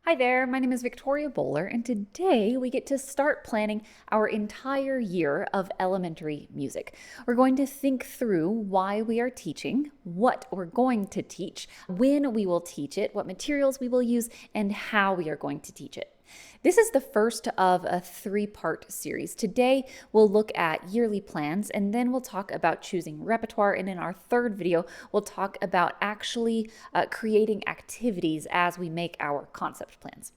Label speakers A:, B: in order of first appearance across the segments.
A: Hi there, my name is Victoria Bowler, and today we get to start planning our entire year of elementary music. We're going to think through why we are teaching, what we're going to teach, when we will teach it, what materials we will use, and how we are going to teach it. This is the first of a three-part series. Today, we'll look at yearly plans, and then we'll talk about choosing repertoire. And in our third video, we'll talk about actually creating activities as we make our concept plans.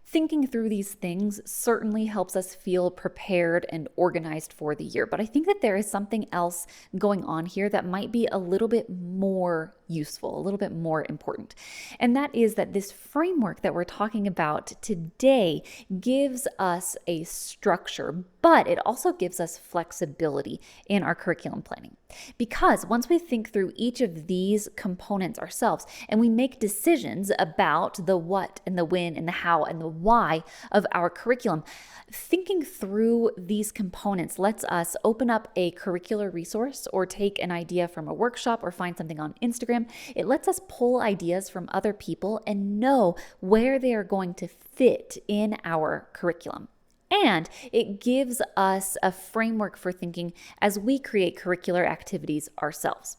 A: Thinking through these things certainly helps us feel prepared and organized for the year, but I think that there is something else going on here that might be a little bit more useful, a little bit more important. And that is that this framework that we're talking about today gives us a structure, but it also gives us flexibility in our curriculum planning. Because once we think through each of these components ourselves and we make decisions about the what and the when and the how and the why of our curriculum, thinking through these components lets us open up a curricular resource or take an idea from a workshop or find something on Instagram. It lets us pull ideas from other people and know where they are going to fit in our curriculum. And it gives us a framework for thinking as we create curricular activities ourselves.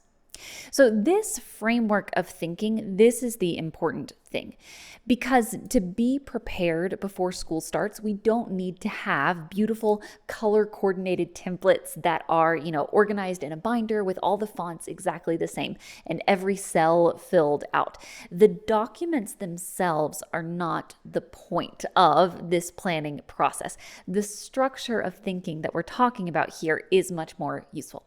A: So this framework of thinking, this is the important thing, because to be prepared before school starts, we don't need to have beautiful color coordinated templates that are, organized in a binder with all the fonts exactly the same and every cell filled out. The documents themselves are not the point of this planning process. The structure of thinking that we're talking about here is much more useful.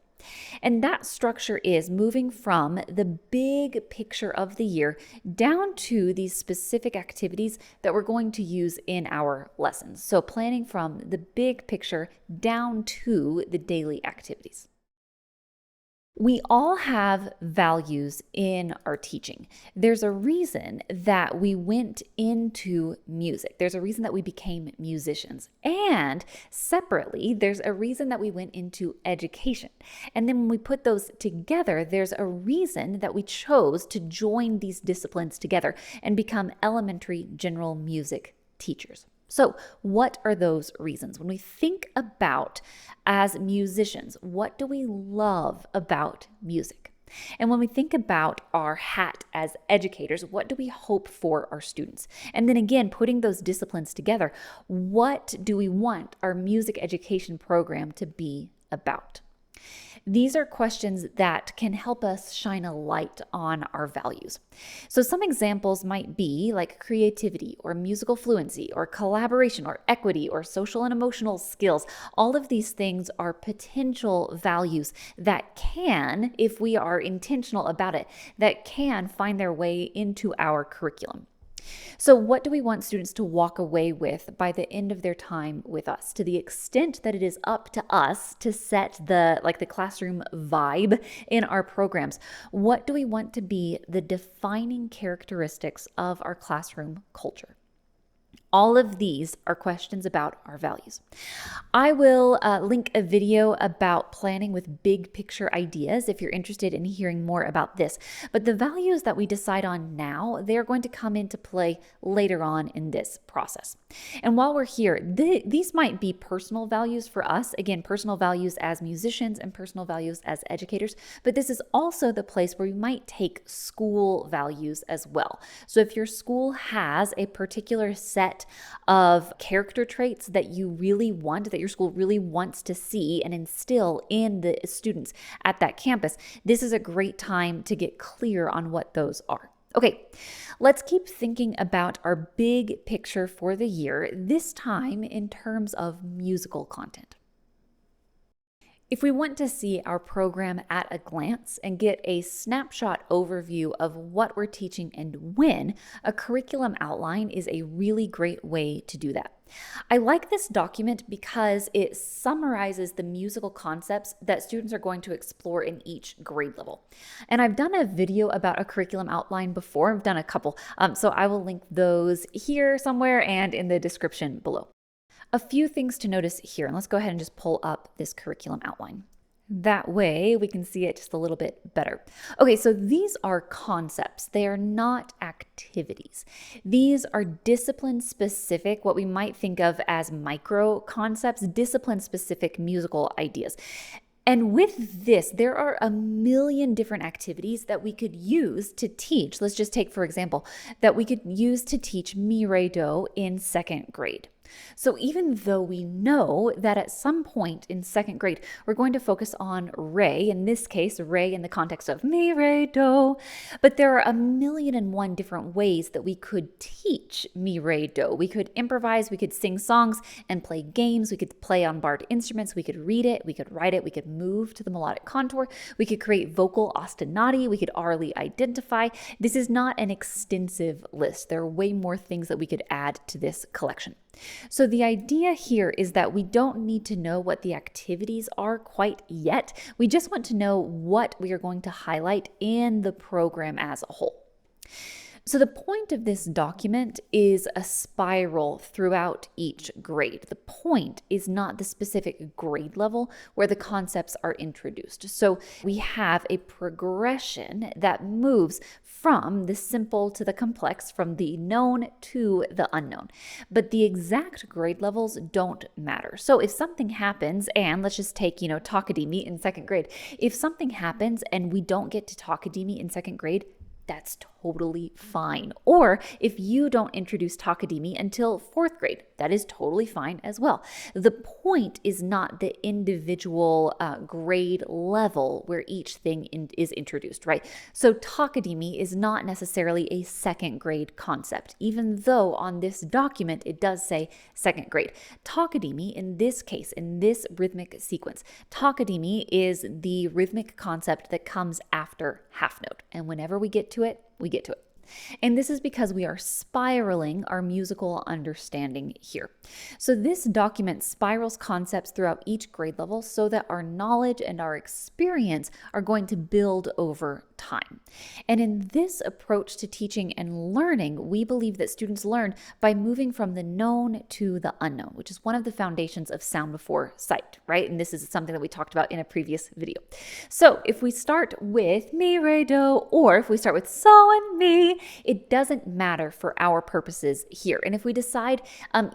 A: And that structure is moving from the big picture of the year down to these specific activities that we're going to use in our lessons. So planning from the big picture down to the daily activities. We all have values in our teaching. There's a reason that we went into music. There's a reason that we became musicians. And separately, there's a reason that we went into education. And then when we put those together, there's a reason that we chose to join these disciplines together and become elementary general music teachers. So what are those reasons? When we think about as musicians, what do we love about music? And when we think about our hat as educators, what do we hope for our students? And then again, putting those disciplines together, what do we want our music education program to be about? These are questions that can help us shine a light on our values. So some examples might be like creativity or musical fluency or collaboration or equity or social and emotional skills. All of these things are potential values that can, if we are intentional about it, that can find their way into our curriculum. So what do we want students to walk away with by the end of their time with us? To the extent that it is up to us to set the classroom vibe in our programs, what do we want to be the defining characteristics of our classroom culture? All of these are questions about our values. I will link a video about planning with big picture ideas if you're interested in hearing more about this. But the values that we decide on now, they're going to come into play later on in this process. And while we're here, these might be personal values for us. Again, personal values as musicians and personal values as educators. But this is also the place where we might take school values as well. So if your school has a particular set of character traits that you really want, that your school really wants to see and instill in the students at that campus, this is a great time to get clear on what those are. Okay, let's keep thinking about our big picture for the year, this time in terms of musical content. If we want to see our program at a glance and get a snapshot overview of what we're teaching and when, a curriculum outline is a really great way to do that. I like this document because it summarizes the musical concepts that students are going to explore in each grade level. And I've done a video about a curriculum outline before. I've done a couple, so I will link those here somewhere and in the description below. A few things to notice here, and let's go ahead and just pull up this curriculum outline. That way we can see it just a little bit better. Okay, so these are concepts. They are not activities. These are discipline specific, what we might think of as micro concepts, discipline specific musical ideas. And with this, there are a million different activities that we could use to teach. Let's just take, for example, that we could use to teach mi, re, do in second grade. So even though we know that at some point in second grade, we're going to focus on re, in this case, re in the context of mi, re, do, but there are a million and one different ways that we could teach mi, re, do. We could improvise, we could sing songs and play games, we could play on barred instruments, we could read it, we could write it, we could move to the melodic contour, we could create vocal ostinati, we could aurally identify. This is not an extensive list. There are way more things that we could add to this collection. So the idea here is that we don't need to know what the activities are quite yet. We just want to know what we are going to highlight in the program as a whole. So the point of this document is a spiral throughout each grade. The point is not the specific grade level where the concepts are introduced. So we have a progression that moves from the simple to the complex, from the known to the unknown. But the exact grade levels don't matter. So if something happens, and let's just take, Takadimi in second grade. If something happens and we don't get to Takadimi in second grade, that's totally fine. Or if you don't introduce Takadimi until fourth grade, that is totally fine as well. The point is not the individual grade level where each thing is introduced, right? So Takadimi is not necessarily a second grade concept, even though on this document it does say second grade. Takadimi, in this case, in this rhythmic sequence, Takadimi is the rhythmic concept that comes after half note. And whenever we get to it, we get to it. And this is because we are spiraling our musical understanding here. So this document spirals concepts throughout each grade level so that our knowledge and our experience are going to build over time. And in this approach to teaching and learning, we believe that students learn by moving from the known to the unknown, which is one of the foundations of sound before sight, right? And this is something that we talked about in a previous video. So if we start with mi, re, do, or if we start with so and mi, it doesn't matter for our purposes here. And if we decide,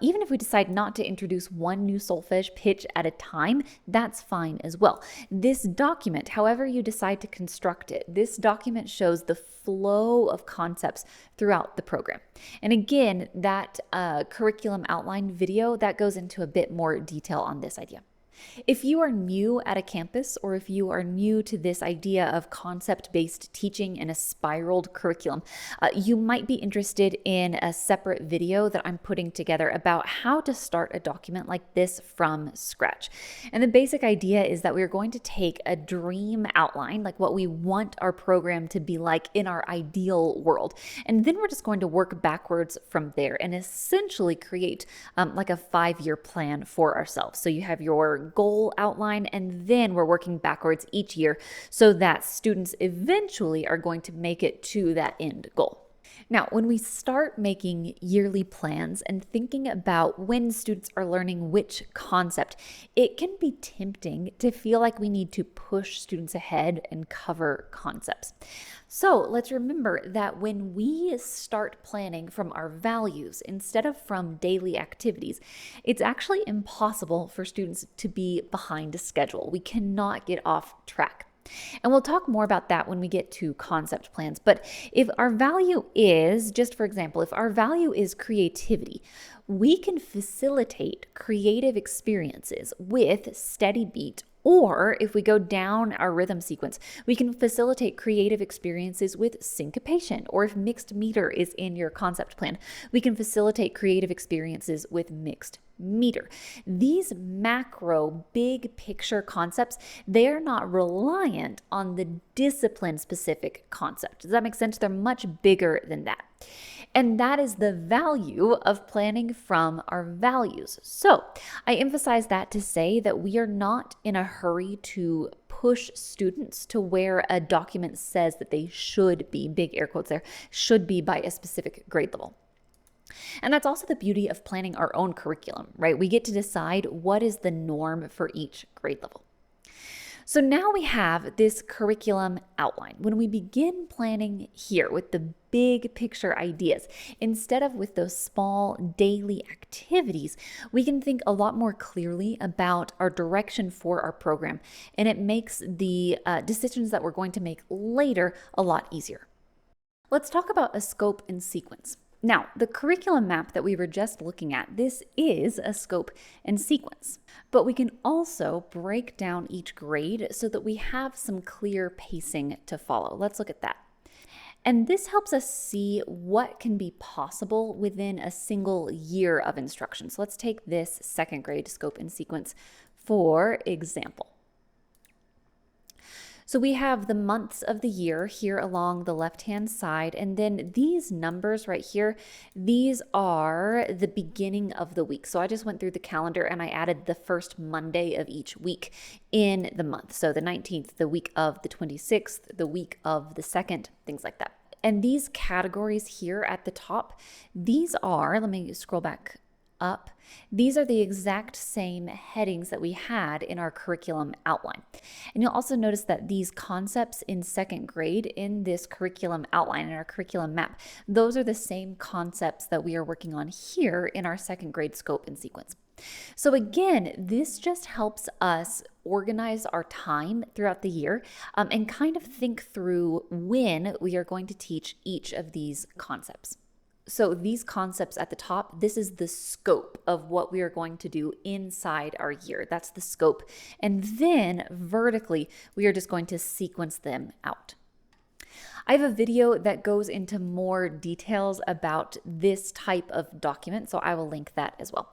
A: even if we decide not to introduce one new solfege pitch at a time, that's fine as well. This document, however you decide to construct it, this document shows the flow of concepts throughout the program. And again, that curriculum outline video, that goes into a bit more detail on this idea. If you are new at a campus, or if you are new to this idea of concept-based teaching in a spiraled curriculum, you might be interested in a separate video that I'm putting together about how to start a document like this from scratch. And the basic idea is that we are going to take a dream outline, like what we want our program to be like in our ideal world, and then we're just going to work backwards from there and essentially create like a 5-year plan for ourselves. So you have your goal outline, and then we're working backwards each year so that students eventually are going to make it to that end goal. Now, when we start making yearly plans and thinking about when students are learning which concept, it can be tempting to feel like we need to push students ahead and cover concepts. So let's remember that when we start planning from our values instead of from daily activities, it's actually impossible for students to be behind a schedule. We cannot get off track. And we'll talk more about that when we get to concept plans. But if our value is, just for example, if our value is creativity, we can facilitate creative experiences with steady beat. Or if we go down our rhythm sequence, we can facilitate creative experiences with syncopation. Or if mixed meter is in your concept plan, we can facilitate creative experiences with mixed meter. These macro, big picture concepts, they are not reliant on the discipline-specific concept. Does that make sense? They're much bigger than that. And that is the value of planning from our values. So I emphasize that to say that we are not in a hurry to push students to where a document says that they should be, big air quotes there, should be by a specific grade level. And that's also the beauty of planning our own curriculum, right? We get to decide what is the norm for each grade level. So now we have this curriculum outline. When we begin planning here with the big picture ideas, instead of with those small daily activities, we can think a lot more clearly about our direction for our program, and it makes the decisions that we're going to make later a lot easier. Let's talk about a scope and sequence. Now, the curriculum map that we were just looking at, this is a scope and sequence, but we can also break down each grade so that we have some clear pacing to follow. Let's look at that. And this helps us see what can be possible within a single year of instruction. So let's take this second grade scope and sequence for example. So we have the months of the year here along the left-hand side, and then these numbers right here, these are the beginning of the week. So I just went through the calendar and I added the first Monday of each week in the month. So the 19th, the week of the 26th, the week of the 2nd, things like that. And these categories here at the top, these are, let me scroll back up. These are the exact same headings that we had in our curriculum outline. And you'll also notice that these concepts in second grade in this curriculum outline, in our curriculum map, those are the same concepts that we are working on here in our second grade scope and sequence. So again, this just helps us organize our time throughout the year and kind of think through when we are going to teach each of these concepts. So these concepts at the top, this is the scope of what we are going to do inside our year. That's the scope. And then vertically, we are just going to sequence them out. I have a video that goes into more details about this type of document, so I will link that as well.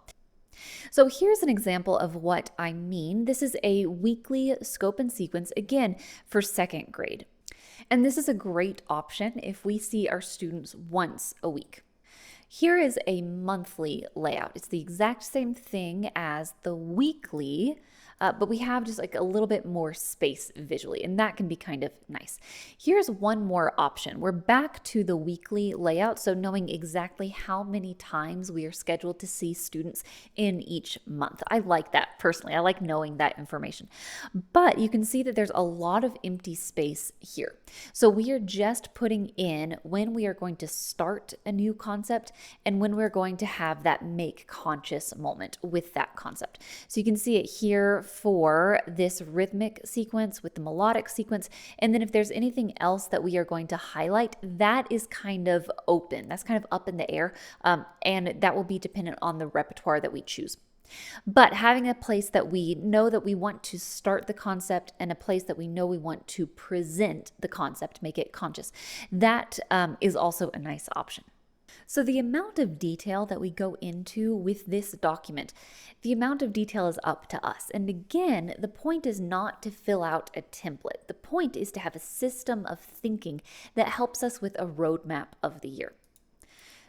A: So here's an example of what I mean. This is a weekly scope and sequence, again, for second grade. And this is a great option if we see our students once a week. Here is a monthly layout. It's the exact same thing as the weekly, but we have just like a little bit more space visually, and that can be kind of nice. Here's one more option. We're back to the weekly layout, so knowing exactly how many times we are scheduled to see students in each month. I like that personally. I like knowing that information. But you can see that there's a lot of empty space here. So we are just putting in when we are going to start a new concept and when we're going to have that make conscious moment with that concept. So you can see it here for this rhythmic sequence with the melodic sequence. And then if there's anything else that we are going to highlight, that is kind of open. That's kind of up in the air. And that will be dependent on the repertoire that we choose. But having a place that we know that we want to start the concept and a place that we know we want to present the concept, make it conscious, that is also a nice option. So the amount of detail that we go into with this document, the amount of detail is up to us. And again, the point is not to fill out a template. The point is to have a system of thinking that helps us with a roadmap of the year.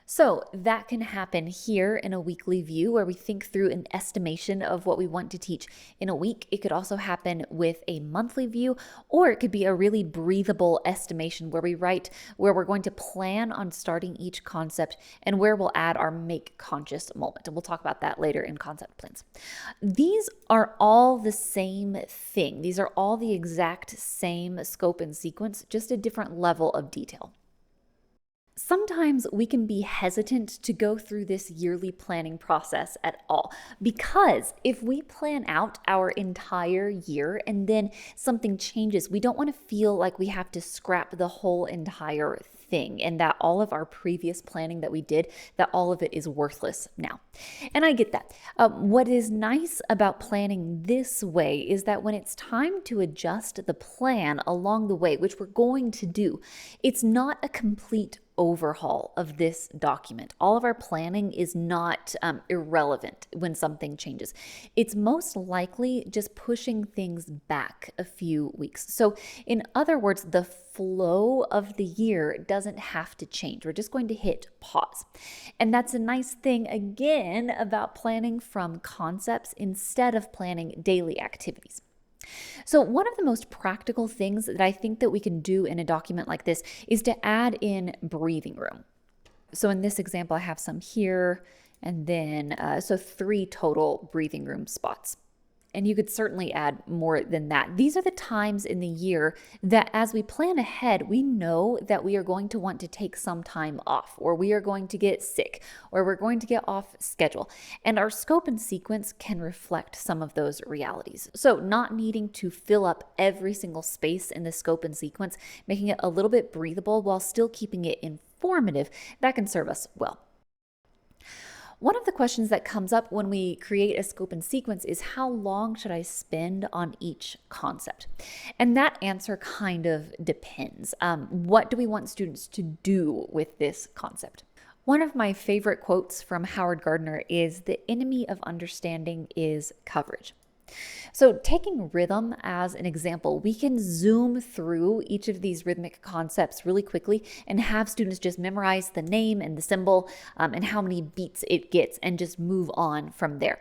A: So that can happen here in a weekly view where we think through an estimation of what we want to teach in a week. It could also happen with a monthly view, or it could be a really breathable estimation where we write where we're going to plan on starting each concept and where we'll add our make conscious moment. And we'll talk about that later in concept plans. These are all the same thing. These are all the exact same scope and sequence, just a different level of detail. Sometimes we can be hesitant to go through this yearly planning process at all, because if we plan out our entire year and then something changes, we don't want to feel like we have to scrap the whole entire thing and that all of our previous planning that we did, that all of it is worthless now. And I get that. What is nice about planning this way is that when it's time to adjust the plan along the way, which we're going to do, it's not a complete overhaul of this document. All of our planning is not irrelevant when something changes. It's most likely just pushing things back a few weeks. So in other words, the flow of the year doesn't have to change. We're just going to hit pause. And that's a nice thing, again, about planning from concepts instead of planning daily activities. So one of the most practical things that I think that we can do in a document like this is to add in breathing room. So in this example, I have some here and then, so 3 total breathing room spots. And you could certainly add more than that. These are the times in the year that as we plan ahead, we know that we are going to want to take some time off, or we are going to get sick, or we're going to get off schedule. And our scope and sequence can reflect some of those realities. So not needing to fill up every single space in the scope and sequence, making it a little bit breathable while still keeping it informative, that can serve us well. One of the questions that comes up when we create a scope and sequence is how long should I spend on each concept? And that answer kind of depends. What do we want students to do with this concept? One of my favorite quotes from Howard Gardner is, "The enemy of understanding is coverage." So taking rhythm as an example, we can zoom through each of these rhythmic concepts really quickly and have students just memorize the name and the symbol and how many beats it gets and just move on from there.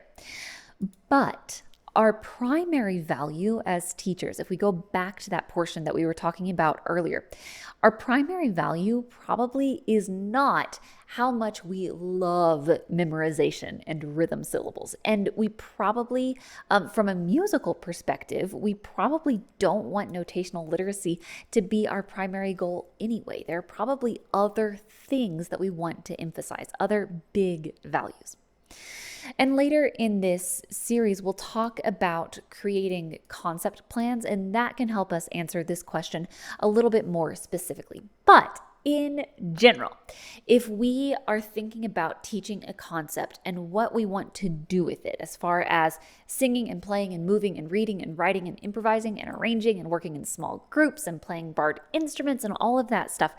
A: But our primary value as teachers, if we go back to that portion that we were talking about earlier, our primary value probably is not how much we love memorization and rhythm syllables. And we probably, from a musical perspective, we probably don't want notational literacy to be our primary goal anyway. There are probably other things that we want to emphasize, other big values. And later in this series, we'll talk about creating concept plans, and that can help us answer this question a little bit more specifically. But in general, if we are thinking about teaching a concept and what we want to do with it, as far as singing and playing and moving and reading and writing and improvising and arranging and working in small groups and playing barred instruments and all of that stuff,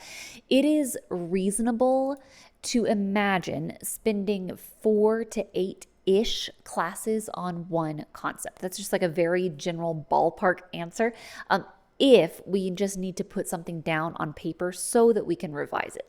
A: it is reasonable to imagine spending 4 to 8-ish classes on one concept. That's just like a very general ballpark answer. If we just need to put something down on paper so that we can revise it.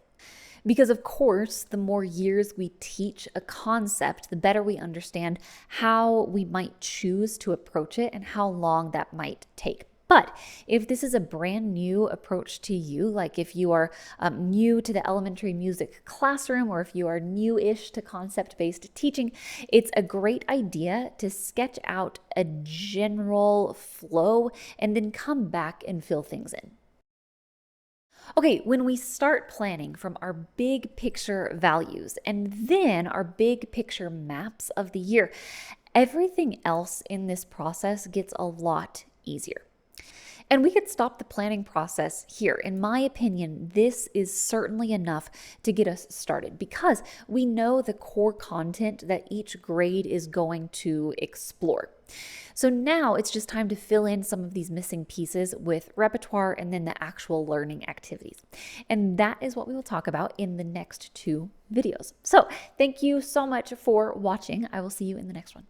A: Because of course, the more years we teach a concept, the better we understand how we might choose to approach it and how long that might take. But if this is a brand new approach to you, like if you are new to the elementary music classroom, or if you are new-ish to concept-based teaching, it's a great idea to sketch out a general flow and then come back and fill things in. Okay, when we start planning from our big picture values and then our big picture maps of the year, everything else in this process gets a lot easier. And we could stop the planning process here. In my opinion, this is certainly enough to get us started because we know the core content that each grade is going to explore. So now it's just time to fill in some of these missing pieces with repertoire and then the actual learning activities. And that is what we will talk about in the next 2 videos. So thank you so much for watching. I will see you in the next one.